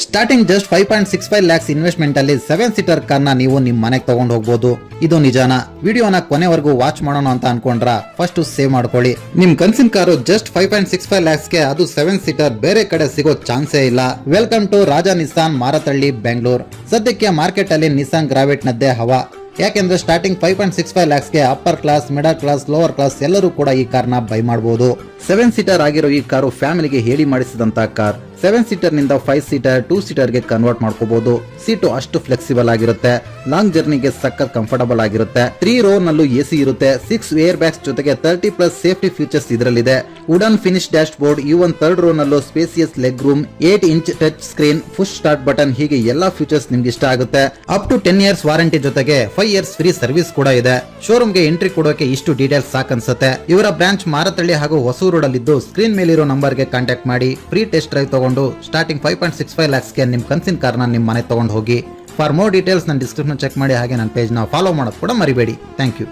Starting just 5.65 lakhs investment ಅಲ್ಲಿ 7 seater ಕಾರ್ನ ನೀವು ನಿಮ್ಮ ಮನೆಗೆ ತಗೊಂಡು ಹೋಗಬಹುದು. ಇದು ನಿಜಾನ? ವಿಡಿಯೋನ ಕೊನೆವರೆಗೂ ವಾಚ್ ಮಾಡೋಣ ಅಂತ ಅನ್ಕೊಂಡ್ರ ಫಸ್ಟ್ ಸೇವ್ ಮಾಡ್ಕೊಳ್ಳಿ. ನಿಮ್ ಕನ್ಸಿನ ಕಾರು ಜಸ್ಟ್ 5.65 lakhs ಗೆ, ಅದು 7 ಸೀಟರ್ ಬೇರೆ ಕಡೆ ಸಿಗೋ ಚಾನ್ಸೇ ಇಲ್ಲ. Welcome to Raja Nissan Marathahalli Bengaluru. ಸದ್ಯಕ್ಕೆ ಮಾರ್ಕೆಟ್ ಅಲ್ಲಿ ನಿಸ್ಸಾನ್ ಗ್ರಾವಿಟ್ ನದ್ದೇ ಹವಾ. ಯಾಕೆಂದ್ರೆ ಸ್ಟಾರ್ಟಿಂಗ್ 5.65 lakhs ಗೆ upper class, middle class, lower class ಎಲ್ಲರೂ ಕೂಡ ಈ ಕಾರ್ನ ಬೈ ಮಾಡಬಹುದು. 7 ಸೀಟರ್ ಆಗಿರೋ ಈ ಕಾರು ಫ್ಯಾಮಿಲಿಗೆ ಹೇಳಿ ಮಾಡಿಸಿದಂತ ಕಾರ್. 7 ಸೀಟರ್ ನಿಂದ 5 ಸೀಟರ್ 2 ಸೀಟರ್ ಗೆ ಕನ್ವರ್ಟ್ ಮಾಡ್ಕೋಬಹುದು. ಸೀಟು ಅಷ್ಟು ಫ್ಲೆಕ್ಸಿಬಲ್ ಆಗಿರುತ್ತೆ. ಲಾಂಗ್ ಜರ್ನಿಗೆ ಸಖತ್ ಕಂಫರ್ಟಬಲ್ ಆಗಿರುತ್ತೆ. 3 ರೋ ನಲ್ಲೂ ಎಸಿ ಇರುತ್ತೆ. 6 ಏರ್ ಬ್ಯಾಗ್ಸ್ ಜೊತೆಗೆ 30+ ಸೇಫ್ಟಿ ಫೀಚರ್ಸ್ ಇದರಲ್ಲಿದೆ. Wooden finish dashboard, even 3rd row ನಲ್ಲೂ spacious leg room, 8 inch touch screen, push start button, ಹೀಗೆ ಎಲ್ಲಾ ಫೀಚರ್ಸ್ ನಿಮ್ಗೆ ಇಷ್ಟ ಆಗುತ್ತೆ. ಅಪ್ ಟು 10 years ವಾರಂಟಿ ಜೊತೆಗೆ 5 years ಫ್ರೀ ಸರ್ವಿಸ್ ಕೂಡ ಇದೆ. ಶೋರೂಮ್ ಗೆ ಎಂಟ್ರಿ ಕೊಡೋಕೆ ಇಷ್ಟು ಡೀಟೇಲ್ಸ್ ಸಾಕನ್ಸುತ್ತೆ. ಇವರ ಬ್ರಾಂಚ್ ಮಾರತಳ್ಳಿ ಹಾಗೂ ಹೊಸೂರು ರೋಡ್ ಅಲ್ಲಿದ್ದು, ಸ್ಕ್ರೀನ್ ಮೇಲಿರೋ ನಂಬರ್ ಗೆ ಕಾಂಟ್ಯಾಕ್ಟ್ ಮಾಡಿ ಫ್ರೀ ಟೆಸ್ಟ್ ಡ್ರೈವ್ ತಗೊಂಡು ಸ್ಟಾರ್ಟಿಂಗ್ 5.65 lakhs ಗೆ ನಿಮ್ ಕನ್ಸಿನ ಕಾರ್ನ ನಿಮ್ ಮನೆ ತಗೊಂಡು ಹೋಗಿ. ಫಾರ್ ಮೋರ್ ಡೀಟೇಲ್ಸ್ ನನ್ನ ಡಿಸ್ಕ್ರಿಪ್ಷನ್ ಚೆಕ್ ಮಾಡಿ, ಹಾಗೆ ನನ್ನ ಪೇಜ್ ನ ಫಾಲೋ ಮಾಡೋದು ಕೂಡ ಮರಿಬೇಡಿ. Thank you.